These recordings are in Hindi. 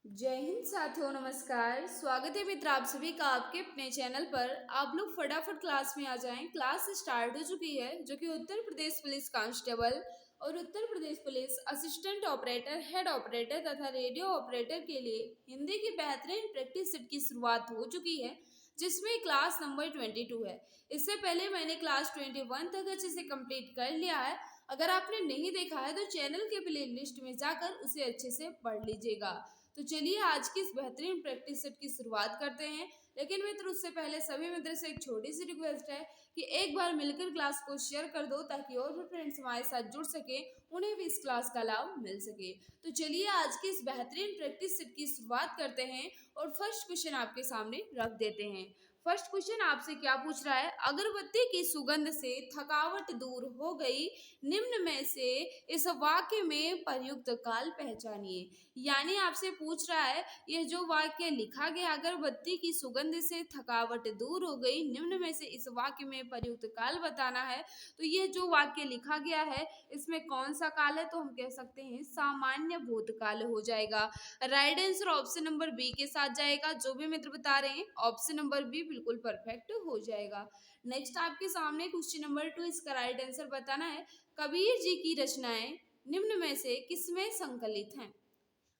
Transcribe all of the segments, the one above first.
जय हिंद साथियों, नमस्कार। स्वागत है मित्र आप सभी का आपके अपने चैनल पर। आप लोग फटाफट क्लास में आ जाएं। क्लास स्टार्ट हो चुकी है, जो कि उत्तर प्रदेश पुलिस कांस्टेबल और Uttar Pradesh police assistant operator, head operator तथा रेडियो ऑपरेटर के लिए हिंदी की बेहतरीन प्रैक्टिस सेट की शुरुआत हो चुकी है, जिसमें क्लास नंबर 22 है। इससे पहले मैंने क्लास 21 तक अच्छे से कंप्लीट कर लिया है। अगर आपने नहीं देखा है तो चैनल के प्ले लिस्ट में जाकर उसे अच्छे से पढ़ लीजिएगा। तो चलिए आज की इस बेहतरीन प्रैक्टिस सेट की शुरुआत करते हैं। लेकिन मित्र उससे पहले सभी मित्र से एक छोटी सी रिक्वेस्ट है कि एक बार मिलकर क्लास को शेयर कर दो, ताकि और भी फ्रेंड्स हमारे साथ जुड़ सके, उन्हें भी इस क्लास का लाभ मिल सके। तो चलिए आज की इस बेहतरीन प्रैक्टिस सेट की शुरुआत करते हैं और फर्स्ट क्वेश्चन आपके सामने रख देते हैं। फर्स्ट क्वेश्चन आपसे क्या पूछ रहा है, अगरबत्ती की सुगंध से थकावट दूर हो गई, निम्न में से इस वाक्य में प्रयुक्त काल पहचानिए। यानी आपसे पूछ रहा है, यह जो वाक्य लिखा गया अगरबत्ती की सुगंध से थकावट दूर हो गई, निम्न में से इस वाक्य में प्रयुक्त काल बताना है। तो ये जो वाक्य लिखा गया है इसमें कौन सा काल है, तो हम कह सकते हैं सामान्य भूतकाल हो जाएगा। Right answer option number B के साथ जाएगा। जो भी मित्र बता रहे हैं ऑप्शन नंबर बी बिल्कुल परफेक्ट हो जाएगा। नेक्स्ट आपके सामने क्वेश्चन नंबर 2, इसका राइट आंसर बताना है। कबीर जी की रचनाएं निम्न में से किसमें संकलित हैं।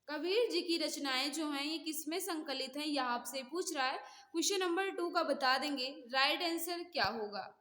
कबीर जी की रचनाएं जो हैं ये किसमें संकलित हैं, यह आपसे पूछ रहा है। क्वेश्चन नंबर 2 का बता देंगे, राइट आंसर क्या होगा।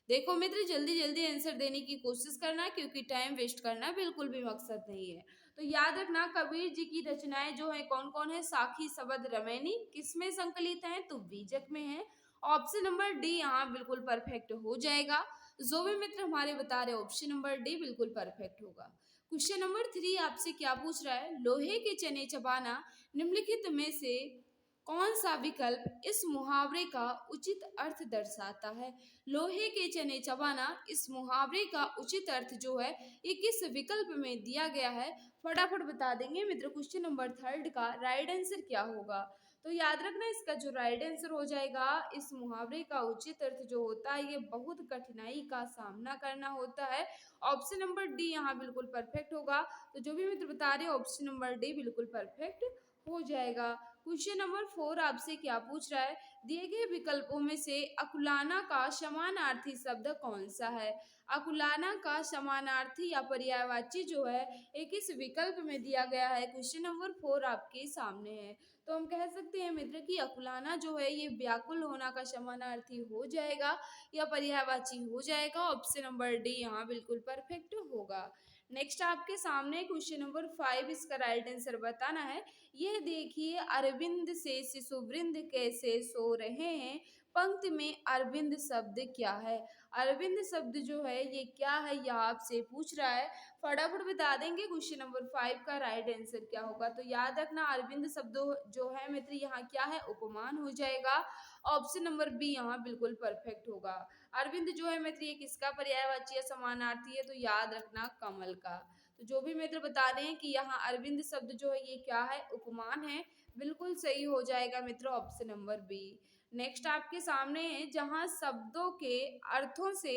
देखो मित्र जल्दी जल्दी आंसर देने की कोशिश करना, क्योंकि टाइम वेस्ट करना बिल्कुल भी मकसद नहीं है। तो याद रखना कबीर जी की रचनाएं जो है कौन कौन है, साखी शबद रमैनी किसमें संकलित है, तो बीजक में है। ऑप्शन नंबर डी यहाँ बिल्कुल परफेक्ट हो जाएगा। जो भी मित्र हमारे बता रहे ऑप्शन नंबर डी बिल्कुल परफेक्ट होगा। क्वेश्चन नंबर 3 आपसे क्या पूछ रहा है, लोहे के चने चबाना निम्नलिखित में से कौन सा विकल्प इस मुहावरे का उचित अर्थ दर्शाता है। लोहे के चने चबाना इस मुहावरे का उचित अर्थ जो है ये किस विकल्प में दिया गया है, फटाफट बता देंगे मित्र। क्वेश्चन नंबर 3 का राइट आंसर क्या होगा। तो याद रखना इसका जो राइट आंसर हो जाएगा, इस मुहावरे का उचित अर्थ जो होता है ये बहुत कठिनाई का सामना करना होता है। ऑप्शन नंबर डी यहाँ बिल्कुल परफेक्ट होगा। तो जो भी मित्र बता रहे हैं ऑप्शन नंबर डी बिल्कुल परफेक्ट हो जाएगा। क्वेश्चन नंबर 4 आपसे क्या पूछ रहा है, दिए गए विकल्पों में से अकुलाना का समानार्थी शब्द कौन सा है। अकुलाना का समानार्थी या पर्यायवाची जो है एक इस विकल्प में दिया गया है। क्वेश्चन नंबर 4 आपके सामने है। तो हम कह सकते हैं मित्र कि अकुलाना जो है ये व्याकुल होना का समानार्थी हो जाएगा या पर्यायवाची हो जाएगा। ऑप्शन नंबर डी यहाँ बिल्कुल परफेक्ट होगा। नेक्स्ट आपके सामने क्वेश्चन नंबर 5, इसका राइट आंसर बताना है। यह देखिए अरविंद से शिशुवृंद कैसे सो रहे हैं, पंक्ति में अरविंद शब्द क्या है। अरविंद शब्द जो है ये क्या है, यह आपसे पूछ रहा है। फटाफट बता देंगे क्वेश्चन नंबर 5 का राइट आंसर क्या होगा। तो याद रखना अरविंद शब्द जो है मित्र यहाँ क्या है, उपमान हो जाएगा। ऑप्शन नंबर बी यहाँ बिल्कुल परफेक्ट होगा। अरविंद जो है मित्र ये किसका पर्यायवाची या समानार्थी है, तो याद रखना कमल का। तो जो भी मित्र बता रहे हैं कि यहाँ अरविंद शब्द जो है ये क्या है, उपमान है, बिल्कुल सही हो जाएगा मित्र ऑप्शन नंबर बी। नेक्स्ट आपके सामने है, जहाँ शब्दों के अर्थों से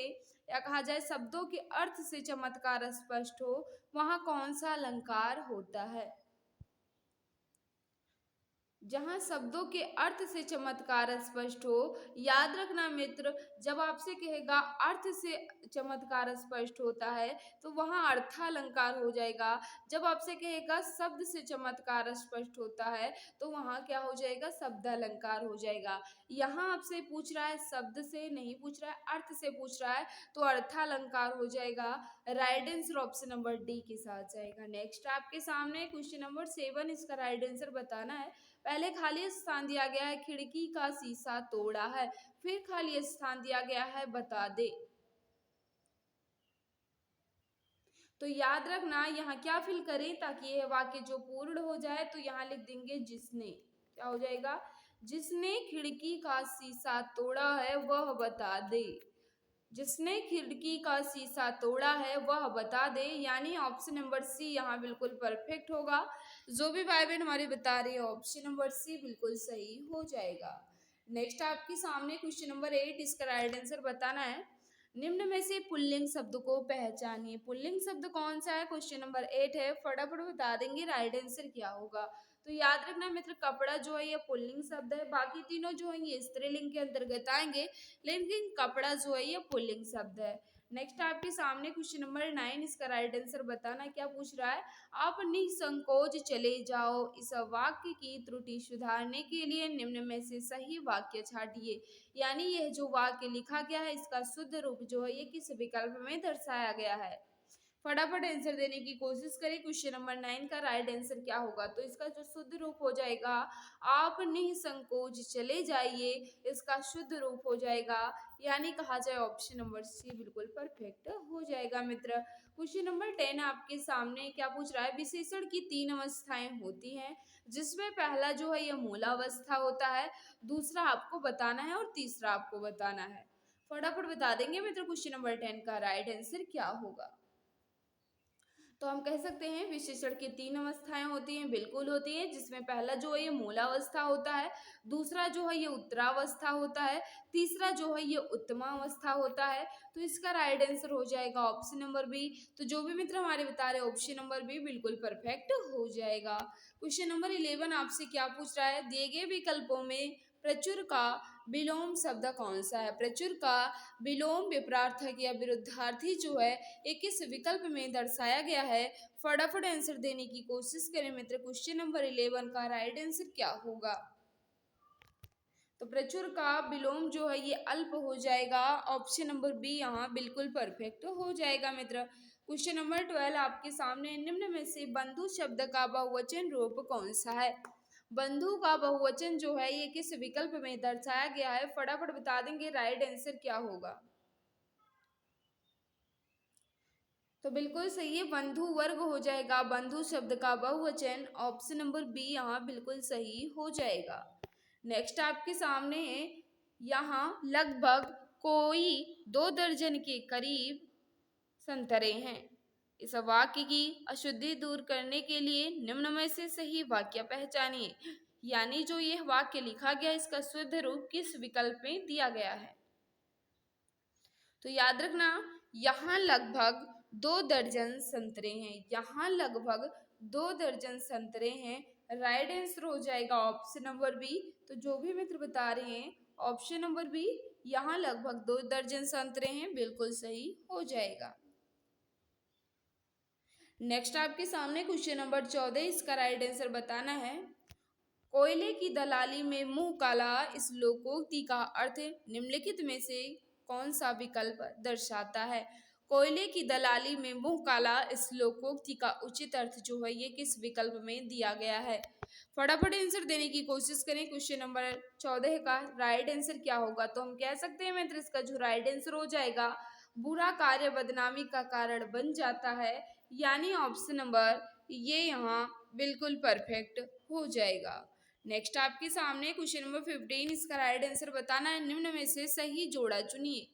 या कहा जाए शब्दों के अर्थ से चमत्कार स्पष्ट हो, वहाँ कौन सा अलंकार होता है। जहाँ शब्दों के अर्थ से चमत्कार स्पष्ट हो, याद रखना मित्र जब आपसे कहेगा अर्थ से चमत्कार स्पष्ट होता है तो वहाँ अर्थालंकार हो जाएगा। जब आपसे कहेगा शब्द से चमत्कार स्पष्ट होता है तो वहाँ क्या हो जाएगा, शब्दालंकार हो जाएगा। यहाँ आपसे पूछ रहा है शब्द से नहीं पूछ रहा है, अर्थ से पूछ रहा है, तो अर्थालंकार हो जाएगा। Right answer option number D के साथ जाएगा। नेक्स्ट आपके सामने क्वेश्चन नंबर 7, इसका राइट आंसर बताना है। पहले खाली स्थान दिया गया है खिड़की का शीशा तोड़ा है, फिर खाली स्थान दिया गया है बता दे। तो याद रखना यहाँ क्या फिल करें ताकि यह वाक्य जो पूर्ण हो जाए, तो यहाँ लिख देंगे जिसने, क्या हो जाएगा, जिसने खिड़की का शीशा तोड़ा है वह बता दे। जिसने खिड़की का शीशा तोड़ा है वह बता दे, यानी ऑप्शन नंबर सी यहाँ बिल्कुल परफेक्ट होगा। जो भी भाई बहन हमारे बता रही है ऑप्शन नंबर सी बिल्कुल सही हो जाएगा। नेक्स्ट आपके सामने क्वेश्चन नंबर 8, इसका राइट आंसर बताना है। निम्न में से पुल्लिंग शब्द को पहचानिए। पुल्लिंग शब्द कौन सा है, क्वेश्चन नंबर 8 है, फटाफट बता देंगे राइट आंसर क्या होगा। तो याद रखना मित्र, कपड़ा जो है ये पुल्लिंग शब्द है, बाकी तीनों जो है ये स्त्रीलिंग के अंतर्गत आएंगे, लेकिन कपड़ा जो है ये पुल्लिंग शब्द है। नेक्स्ट आपके सामने क्वेश्चन नंबर 9, इसका राइट आंसर बताना। क्या पूछ रहा है, आप निसंकोच चले जाओ, इस वाक्य की त्रुटि सुधारने के लिए निम्न में से सही वाक्य छांटिए। यानी यह जो वाक्य लिखा गया है इसका शुद्ध रूप जो है ये किस विकल्प में दर्शाया गया है। फटाफट आंसर देने की कोशिश करें। क्वेश्चन नंबर 9 का राइट आंसर क्या होगा, तो इसका जो शुद्ध रूप हो जाएगा, आप निसंकोच चले जाइए, इसका शुद्ध रूप हो जाएगा, यानी कहा जाए ऑप्शन नंबर सी बिल्कुल परफेक्ट हो जाएगा मित्र। क्वेश्चन नंबर 10 आपके सामने क्या पूछ रहा है, विशेषण की 3 अवस्थाएं होती हैं, जिसमें पहला जो है ये मूलावस्था होता है, दूसरा आपको बताना है और तीसरा आपको बताना है। फटाफट बता देंगे मित्र क्वेश्चन नंबर 10 का राइट आंसर क्या होगा। तो हम कह सकते हैं विशेषण की 3 अवस्थाएं होती हैं, बिल्कुल होती हैं, जिसमें पहला जो है ये मूलावस्था होता है, दूसरा जो है ये उत्तरावस्था होता है, तीसरा जो है ये उत्तमावस्था होता है। तो इसका राइट आंसर हो जाएगा ऑप्शन नंबर बी। तो जो भी मित्र हमारे बता रहे ऑप्शन नंबर बी बिल्कुल परफेक्ट हो जाएगा। क्वेश्चन नंबर 11 आपसे क्या पूछ रहा है, दिए गए विकल्पों में प्रचुर का विलोम शब्द कौन सा है। प्रचुर का विलोम विपरार्थक या विरुद्धार्थी जो है एक इस विकल्प में दर्शाया गया है। फटाफट आंसर देने की कोशिश करें मित्र, क्वेश्चन नंबर 11 का राइट आंसर क्या होगा। तो प्रचुर का विलोम जो है ये अल्प हो जाएगा, ऑप्शन नंबर बी यहाँ बिल्कुल परफेक्ट हो जाएगा मित्र। क्वेश्चन नंबर 12 आपके सामने, निम्न में से बंधु शब्द का बहुवचन रूप कौन सा है। बंधु का बहुवचन जो है ये किस विकल्प में दर्शाया गया है, फटाफट बता देंगे राइट आंसर क्या होगा। तो बिल्कुल सही है, बंधु वर्ग हो जाएगा बंधु शब्द का बहुवचन, ऑप्शन नंबर बी यहाँ बिल्कुल सही हो जाएगा। नेक्स्ट आपके सामने है, यहाँ लगभग कोई 2 दर्जन के करीब संतरे हैं, इस वाक्य की अशुद्धि दूर करने के लिए निम्न में से सही वाक्य पहचानिए। यानी जो यह वाक्य लिखा गया इसका शुद्ध रूप किस विकल्प में दिया गया है। तो याद रखना, यहाँ लगभग 2 दर्जन संतरे हैं, यहाँ लगभग 2 दर्जन संतरे हैं, राइट आंसर हो जाएगा ऑप्शन नंबर बी। तो जो भी मित्र बता रहे हैं ऑप्शन नंबर बी, यहाँ लगभग 2 दर्जन संतरे हैं, बिल्कुल सही हो जाएगा। नेक्स्ट आपके सामने क्वेश्चन नंबर 14, इसका राइट आंसर बताना है। कोयले की दलाली में मुंह काला, इस लोकोक्ति का अर्थ निम्नलिखित में से कौन सा विकल्प दर्शाता है। कोयले की दलाली में मुंह काला, इस लोकोक्ति का उचित अर्थ जो है ये किस विकल्प में दिया गया है। फटाफट आंसर देने की कोशिश करें। क्वेश्चन नंबर 14 का राइट आंसर क्या होगा, तो हम कह सकते हैं मित्र इसका जो राइट आंसर हो जाएगा, बुरा कार्य बदनामी का कारण बन जाता है, यानी ऑप्शन नंबर ये यहाँ बिल्कुल परफेक्ट हो जाएगा। नेक्स्ट आपके सामने क्वेश्चन नंबर 15, इसका राइट आंसर बताना है। निम्न में से सही जोड़ा चुनिए।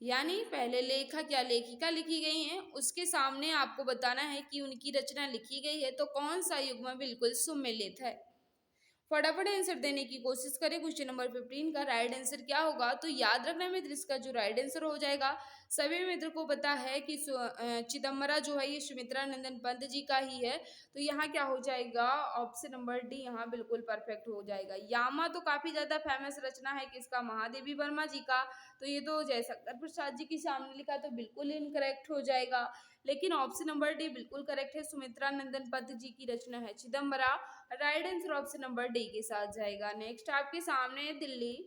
यानी पहले लेखक या लेखिका लिखी गई हैं, उसके सामने आपको बताना है कि उनकी रचना लिखी गई है, तो कौन सा युग्म बिल्कुल सुमेलित है। फटाफट आंसर देने की कोशिश करें। क्वेश्चन नंबर 15 का राइट आंसर क्या होगा, तो याद रखना मित्र इसका जो राइट आंसर हो जाएगा, सभी मित्र को पता है कि चिदम्बरा जो है ये सुमित्रा नंदन पंत जी का ही है, तो यहाँ क्या हो जाएगा ऑप्शन नंबर डी यहाँ बिल्कुल परफेक्ट हो जाएगा। यामा तो काफी ज्यादा फेमस रचना है किसका, महादेवी वर्मा जी का, तो ये तो जयशंकर प्रसाद जी के सामने लिखा तो बिल्कुल इनकरेक्ट हो जाएगा, लेकिन ऑप्शन नंबर डी बिल्कुल करेक्ट है, सुमित्रा नंदन पंत जी की रचना है Chidambara, right answer option number D के साथ जाएगा। नेक्स्ट आपके सामने दिल्ली,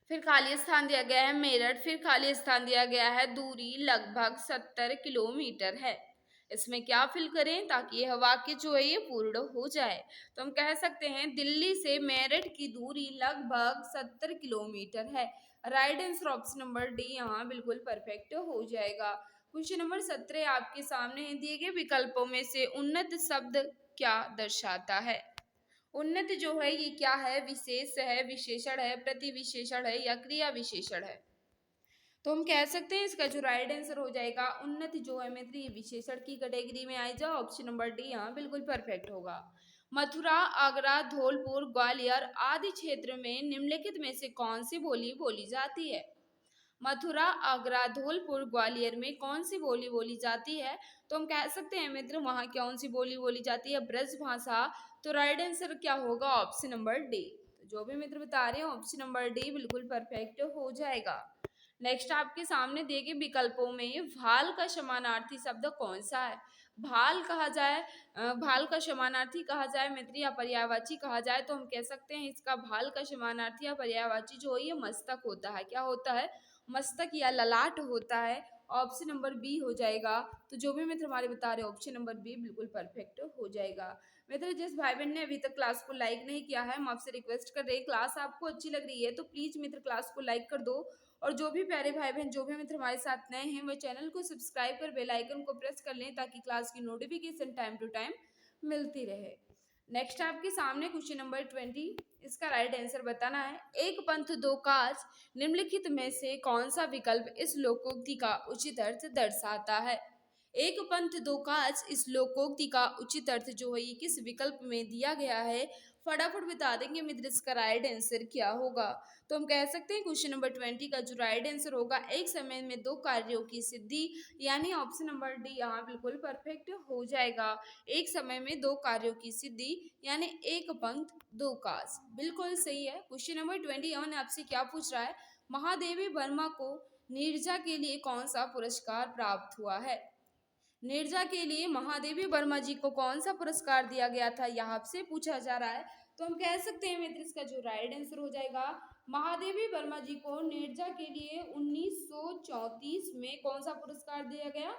फिर खाली स्थान दिया गया है मेरठ, फिर खाली स्थान दिया गया है दूरी लगभग 70 किलोमीटर है, इसमें क्या फिल करें ताकि यह वाक्य जो है ये पूर्ण हो जाए। तो हम कह सकते हैं दिल्ली से मेरठ की दूरी लगभग 70 किलोमीटर है, right answer option number D यहाँ बिल्कुल परफेक्ट हो जाएगा। क्वेश्चन नंबर 17 आपके सामने, दिए गए विकल्पों में से उन्नत शब्द क्या दर्शाता है। उन्नत जो है ये क्या है, विशेष है, विशेषण है, प्रतिविशेषण है या क्रिया विशेषण है। तो हम कह सकते हैं इसका जो राइट आंसर हो जाएगा उन्नति जो है मित्र ये विशेषण की कैटेगरी में आई जाओ, ऑप्शन नंबर डी यहाँ बिल्कुल परफेक्ट होगा। मथुरा, आगरा, धौलपुर, ग्वालियर आदि क्षेत्र में निम्नलिखित में से कौन सी बोली बोली जाती है। मथुरा, आगरा, धौलपुर, ग्वालियर में कौन सी बोली बोली जाती है? तो हम कह सकते हैं मित्र वहाँ कौन सी बोली बोली जाती है? ब्रज भाषा। तो राइट आंसर क्या होगा? Option number D. तो जो भी मित्र बता रहे हैं ऑप्शन नंबर डी बिल्कुल परफेक्ट हो जाएगा। नेक्स्ट आपके सामने दिए गए विकल्पों में भाल का समानार्थी शब्द कौन सा है? भाल कहा जाए, भाल का समानार्थी कहा जाए मित्र या पर्यायवाची कहा जाए, तो हम कह सकते हैं इसका भाल का समानार्थी या पर्यायवाची जो है ये मस्तक होता है। क्या होता है? मस्तक या ललाट होता है। ऑप्शन नंबर बी हो जाएगा। तो जो भी मित्र हमारे बता रहे हैं ऑप्शन नंबर बी बिल्कुल परफेक्ट हो जाएगा। मित्र जिस भाई बहन ने अभी तक क्लास को लाइक नहीं किया है, हम आपसे रिक्वेस्ट कर रहे हैं, क्लास आपको अच्छी लग रही है तो प्लीज मित्र क्लास को लाइक कर दो। और जो भी प्यारे भाई बहन जो भी मित्र हमारे साथ नए हैं वह चैनल को सब्सक्राइब कर बेल आइकन को प्रेस कर लें ताकि क्लास की नोटिफिकेशन टाइम टू टाइम मिलती रहे। नेक्स्ट आपके सामने क्वेश्चन नंबर 20, इसका राइट आंसर बताना है। एक पंथ दो काज निम्नलिखित में से कौन सा विकल्प इस लोकोक्ति का उचित अर्थ दर्शाता है? एक पंथ दो काज इस लोकोक्ति का उचित अर्थ जो है ये किस विकल्प में दिया गया है? फटाफट बता देंगे मित्र इसका राइट आंसर क्या होगा? तो हम कह सकते हैं क्वेश्चन नंबर 20 का जो राइट आंसर होगा एक समय में दो कार्यों की सिद्धि, यानी ऑप्शन नंबर डी यहाँ बिल्कुल परफेक्ट हो जाएगा। एक समय में दो कार्यों की सिद्धि यानी एक पंथ दो काज बिल्कुल सही है। क्वेश्चन नंबर 21 आपसे क्या पूछ रहा है? महादेवी वर्मा को नीरजा के लिए कौन सा पुरस्कार प्राप्त हुआ है? नीरजा के लिए महादेवी वर्मा जी को कौन सा पुरस्कार दिया गया था, यहाँ से पूछा जा रहा है। तो हम कह सकते हैं मित्र इसका जो राइट आंसर हो जाएगा महादेवी वर्मा जी को नीरजा के लिए 1934 में कौन सा पुरस्कार दिया गया?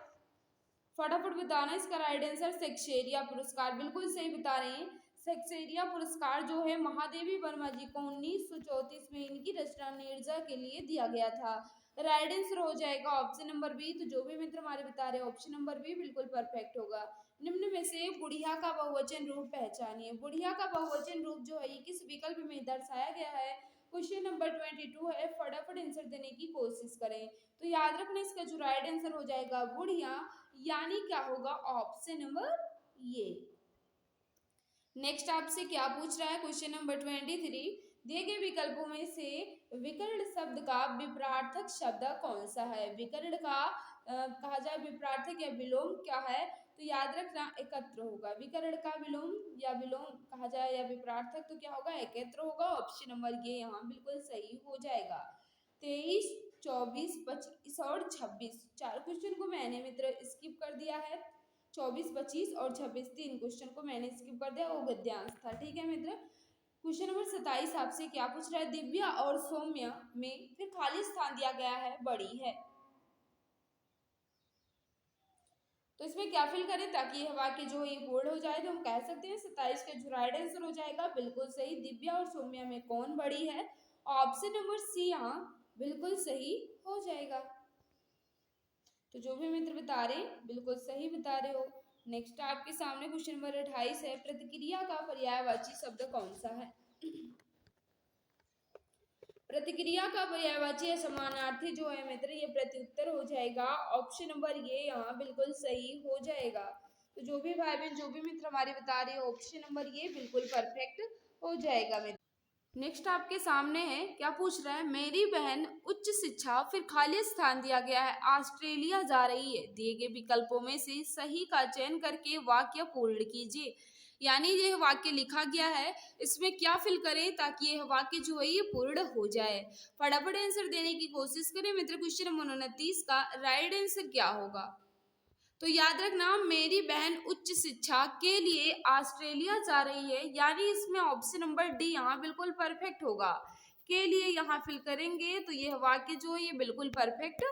फटाफट बताना इसका राइट आंसर शेक्सपियरिया पुरस्कार बिल्कुल सही बता रहे हैं। शेक्सपियरिया पुरस्कार जो है महादेवी वर्मा जी को 1934 में इनकी रचना नीरजा के लिए दिया गया था। राइट आंसर हो जाएगा ऑप्शन नंबर बी। तो जो भी मित्र हमारे बता रहे हैं ऑप्शन नंबर बी बिल्कुल परफेक्ट होगा। निम्न में से बुढ़िया का बहुवचन रूप पहचानिए। बुढ़िया का बहुवचन रूप जो है ये किस विकल्प में दर्शाया गया है? क्वेश्चन नंबर 22 है, फटाफट आंसर देने की कोशिश करें। तो याद रखना इसका जो राइट आंसर हो जाएगा बुढ़िया, यानी क्या होगा? ऑप्शन नंबर ये। नेक्स्ट आपसे क्या पूछ रहा है? क्वेश्चन नंबर 23, दिए गए विकल्पों में से विकर्ण शब्द का विपरार्थक शब्द कौन सा है? विकर्ण का कहा जाए विपरार्थक या विलोम क्या है? तो याद रखना एकत्र होगा। विकर्ण का विलोम या विलोम कहा जाए या विपरार्थक तो क्या होगा? एकत्र होगा। ऑप्शन नंबर ये यहाँ बिल्कुल सही हो जाएगा। 23, 24, 25 और 26 चार क्वेश्चन को मैंने मित्र स्किप कर दिया है। 24, 25 और 26 तीन क्वेश्चन को मैंने स्किप कर दिया, वो गद्यांश था। ठीक है मित्र। क्वेश्चन नंबर 27 आपसे क्या पूछ रहा है? दिव्या और सौम्य में फिर खाली स्थान दिया गया है बड़ी है, तो इसमें क्या फिल करें ताकि यह वाक्य जो है ये पूर्ण हो जाए? तो हम कह सकते हैं 27 का जो राइट आंसर हो जाएगा बिल्कुल सही। दिव्या और सौम्या में कौन बड़ी है? ऑप्शन नंबर सी यहाँ बिल्कुल सही हो जाएगा। तो जो भी मित्र बता रहे बिल्कुल सही बता रहे हो। नेक्स्ट आपके सामने क्वेश्चन नंबर 28 है, प्रतिक्रिया का पर्यायवाची शब्द कौन सा है? प्रतिक्रिया का पर्यायवाची या समानार्थी जो है मित्र ये प्रत्युत्तर हो जाएगा। ऑप्शन नंबर ये यहाँ बिल्कुल सही हो जाएगा। तो जो भी भाई बहन जो भी मित्र हमारे बता रहे हो ऑप्शन नंबर ये बिल्कुल परफेक्ट हो जाएगा मित्र। नेक्स्ट आपके सामने है, क्या पूछ रहा है? मेरी बहन उच्च शिक्षा फिर खाली स्थान दिया गया है ऑस्ट्रेलिया जा रही है। दिए गए विकल्पों में से सही का चयन करके वाक्य पूर्ण कीजिए। यानी यह वाक्य लिखा गया है, इसमें क्या फिल करें ताकि यह वाक्य जो है ये पूर्ण हो जाए? फटाफट आंसर देने की कोशिश करें मित्र। क्वेश्चन नंबर 29 का राइट आंसर क्या होगा? तो याद रखना मेरी बहन उच्च शिक्षा के लिए ऑस्ट्रेलिया जा रही है, यानी इसमें ऑप्शन नंबर डी यहाँ बिल्कुल परफेक्ट होगा। के लिए यहाँ फिल करेंगे तो यह वाक्य जो है ये बिल्कुल परफेक्ट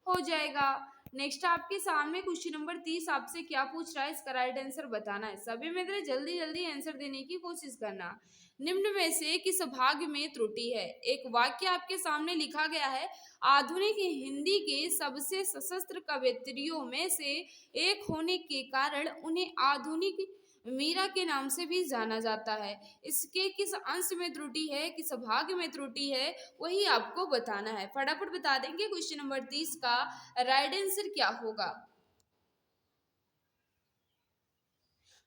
हो जाएगा। नेक्स्ट आपके सामने क्वेश्चन नंबर 30 आपसे क्या पूछ रहा है? इसका राइट आंसर बताना है। सभी मित्र जल्दी जल्दी आंसर देने की कोशिश करना। निम्न में से किस भाग में त्रुटि है? एक वाक्य आपके सामने लिखा गया है, आधुनिक हिंदी के सबसे सशस्त्र कवयित्रियों में से एक होने के कारण उन्हें आधुनिक मीरा के नाम से भी जाना जाता है। इसके किस अंश में त्रुटि है, किस भाग में त्रुटि है, वही आपको बताना है। फटाफट बता देंगे। क्वेश्चन नंबर 30 का राइट आंसर क्या होगा?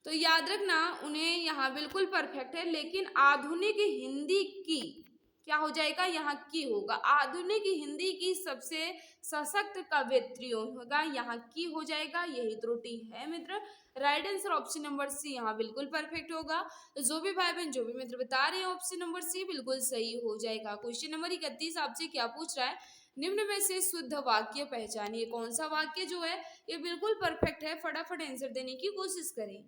तो याद रखना उन्हें यहाँ बिल्कुल परफेक्ट है, लेकिन आधुनिक हिंदी की क्या हो जाएगा, यहाँ की होगा। आधुनिक हिंदी की सबसे सशक्त कवयित्री होगा, यहाँ की हो जाएगा, यही त्रुटि है मित्र। Right answer option number C यहाँ बिल्कुल परफेक्ट होगा। तो जो भी भाई बहन जो भी मित्र बता रहे हैं ऑप्शन नंबर सी बिल्कुल सही हो जाएगा। क्वेश्चन नंबर 31 आपसे क्या पूछ रहा है, निम्न में से शुद्ध वाक्य पहचानिए। कौन सा वाक्य जो है ये बिल्कुल परफेक्ट है, फटाफट आंसर देने की कोशिश करें।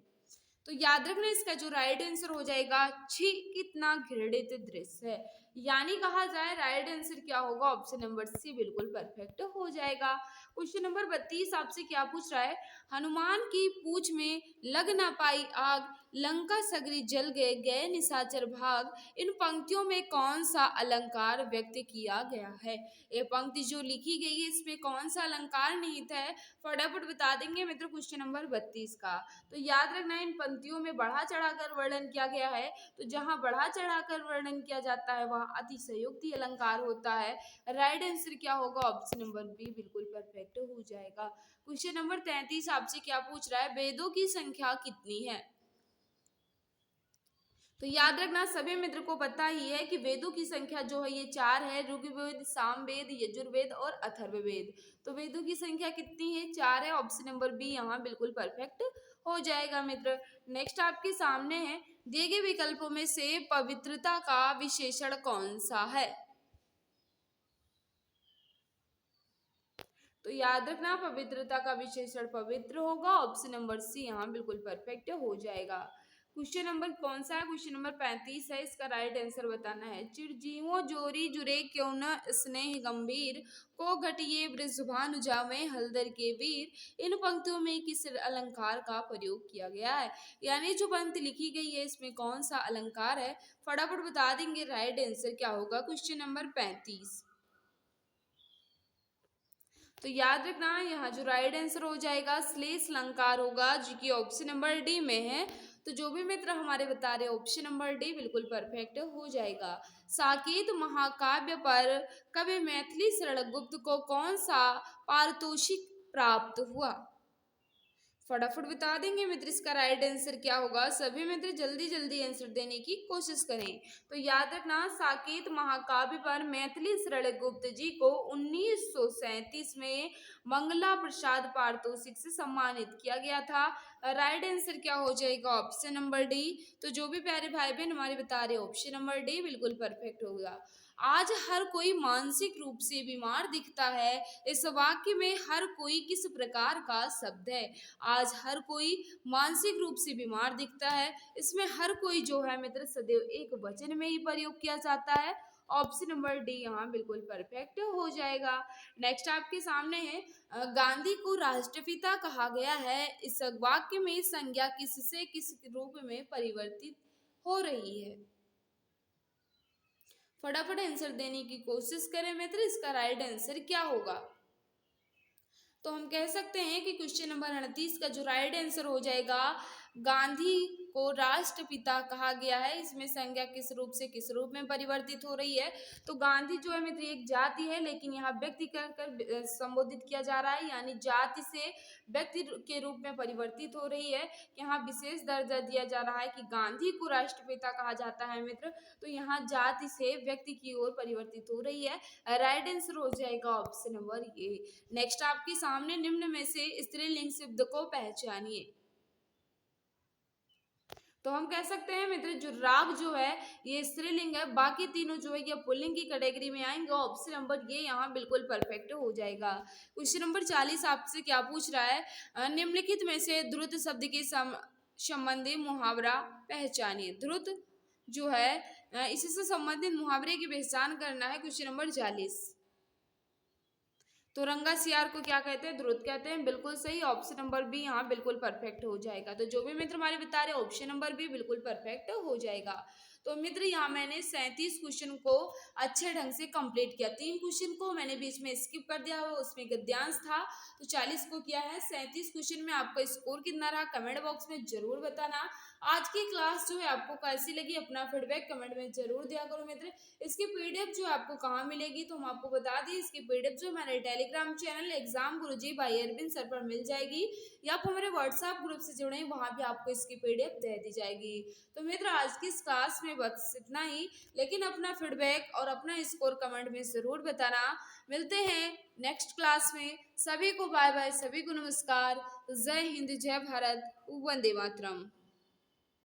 तो याद रखना इसका जो राइट आंसर हो जाएगा, छी कितना घृणित दृश्य है, यानी कहा जाए राइट आंसर क्या होगा, ऑप्शन नंबर सी बिल्कुल परफेक्ट हो जाएगा। क्वेश्चन नंबर 32 आपसे क्या पूछ रहा है, हनुमान की पूंछ में लग ना पाई आग, लंका सगरी जल गए, गए निशाचर भाग, इन पंक्तियों में कौन सा अलंकार व्यक्त किया गया है। ये पंक्ति जो लिखी गई है इसमें कौन सा अलंकार निहित है, फटाफट बता देंगे मित्र क्वेश्चन नंबर 32 का। तो याद रखना इन पंक्तियों में बढ़ा चढ़ाकर वर्णन किया गया है, तो जहां बढ़ा चढ़ाकर वर्णन किया जाता है वहां अतिशयोक्ति अलंकार होता है। राइट आंसर क्या होगा, ऑप्शन नंबर बी बिल्कुल परफेक्ट हो जाएगा। क्वेश्चन नंबर 33 आपसे क्या पूछ रहा है, वेदों की संख्या कितनी है। तो याद रखना सभी मित्र को पता ही है कि वेदों की संख्या जो है ये 4 है, ऋग्वेद, सामवेद, यजुर्वेद और अथर्ववेद। तो वेदों की संख्या कितनी है, 4 है, ऑप्शन नंबर बी यहाँ बिल्कुल परफेक्ट हो जाएगा मित्र। नेक्स्ट आपके सामने है, दिए गए विकल्पों में से पवित्रता का विशेषण कौन सा है। तो याद रखना पवित्रता का विशेषण पवित्र होगा, ऑप्शन नंबर सी यहाँ बिल्कुल परफेक्ट हो जाएगा। क्वेश्चन नंबर कौन सा है, क्वेश्चन नंबर 35 है, इसका राइट आंसर बताना है। चिरजीवों जोरी जुरे क्यों न स्नेह गंभीर, को घटिए वृषभानु जावे हलदर के वीर, इन पंक्तियों में किस अलंकार का प्रयोग किया गया है, यानी जो पंक्ति लिखी गई है इसमें कौन सा अलंकार है, फटाफट बता देंगे राइट आंसर क्या होगा क्वेश्चन नंबर 35। तो याद रखना यहाँ जो राइट आंसर हो जाएगा श्लेष अलंकार होगा, जो कि ऑप्शन नंबर डी में है। तो जो भी मित्र हमारे बता रहे ऑप्शन नंबर डी बिल्कुल परफेक्ट हो जाएगा। साकेत महाकाव्य पर कवि मैथिली शरण गुप्त को कौन सा पारितोषिक प्राप्त हुआ, फटाफट बता देंगे मित्र इसका राइट आंसर क्या होगा। सभी मित्र जल्दी जल्दी आंसर देने की कोशिश करें। तो याद रखना साकेत महाकाव्य पर मैथिली शरण गुप्त जी को 1937 में मंगला प्रसाद पारितोषिक से सम्मानित किया गया था। राइट आंसर क्या हो जाएगा, ऑप्शन नंबर डी। तो जो भी प्यारे भाई बहन हमारे बता रहे ऑप्शन नंबर डी बिल्कुल परफेक्ट होगा। आज हर कोई मानसिक रूप से बीमार दिखता है, इस वाक्य में हर कोई किस प्रकार का शब्द है। आज हर कोई मानसिक रूप से बीमार दिखता है, इसमें हर कोई जो है मित्र सदैव एक वचन में ही प्रयोग किया जाता है। ऑप्शन नंबर डी यहाँ बिल्कुल परफेक्ट हो जाएगा। नेक्स्ट आपके सामने है, गांधी को राष्ट्रपिता कहा गया है, इस वाक्य में संज्ञा किससे किस रूप में परिवर्तित हो रही है, फटाफट आंसर देने की कोशिश करें मित्र इसका राइट आंसर क्या होगा। तो हम कह सकते हैं कि क्वेश्चन नंबर 38 का जो राइट आंसर हो जाएगा, गांधी को राष्ट्रपिता कहा गया है, इसमें संज्ञा किस रूप से किस रूप में परिवर्तित हो रही है। तो गांधी जो है मित्र एक जाति है, लेकिन यहाँ व्यक्ति कर संबोधित किया जा रहा है, यानी जाति से व्यक्ति के रूप में परिवर्तित हो रही है। यहाँ विशेष दर्जा दिया जा रहा है कि गांधी को राष्ट्रपिता कहा जाता है मित्र, तो यहाँ जाति से व्यक्ति की ओर परिवर्तित हो रही है। राइट आंसर हो जाएगा ऑप्शन नंबर ए। नेक्स्ट आपके सामने निम्न में से स्त्रीलिंग शब्द को पहचानिए। तो हम कह सकते हैं मित्र जो राग जो है ये स्त्रीलिंग है, बाकी तीनों जो है ये पुल्लिंग की कैटेगरी में आएंगे। ऑप्शन नंबर ये यहाँ बिल्कुल परफेक्ट हो जाएगा। क्वेश्चन नंबर 40 आपसे क्या पूछ रहा है, निम्नलिखित में से ध्रुत शब्द के संबंधी मुहावरा पहचानिए। ध्रुत जो है इसी से संबंधित मुहावरे की पहचान करना है। क्वेश्चन नंबर 40, तो रंगा सियार को क्या कहते हैं, ध्रुत कहते हैं, बिल्कुल सही, ऑप्शन नंबर बी यहाँ बिल्कुल परफेक्ट हो जाएगा। तो जो भी मित्र हमारे बता रहे ऑप्शन नंबर बी बिल्कुल परफेक्ट हो जाएगा। तो मित्र यहाँ मैंने 37 क्वेश्चन को अच्छे ढंग से कंप्लीट किया। 3 क्वेश्चन को मैंने बीच में स्किप कर दिया हुआ, उसमें गद्यांश था, तो 40 को किया है। 37 क्वेश्चन में आपका स्कोर कितना रहा कमेंट बॉक्स में जरूर बताना। आज की क्लास जो है आपको कैसी लगी अपना फीडबैक कमेंट में जरूर दिया करो मित्र। इसकी पीडीएफ जो आपको कहाँ मिलेगी, तो हम आपको बता दें इसकी पीडीएफ जो हमारे टेलीग्राम चैनल एग्जाम गुरुजी बाय अरविंद सर पर मिल जाएगी, या आप हमारे व्हाट्सएप ग्रुप से जुड़े वहां भी आपको इसकी पीडीएफ दे दी जाएगी। तो मित्र आज की इस क्लास में में बस इतना ही, लेकिन अपना फीडबैक और अपना स्कोर कमेंट में ज़रूर बताना। मिलते हैं नेक्स्ट क्लास में। सभी को बाय बाय, सभी को नमस्कार। जय हिंद, जय भारत, वंदे मातरम।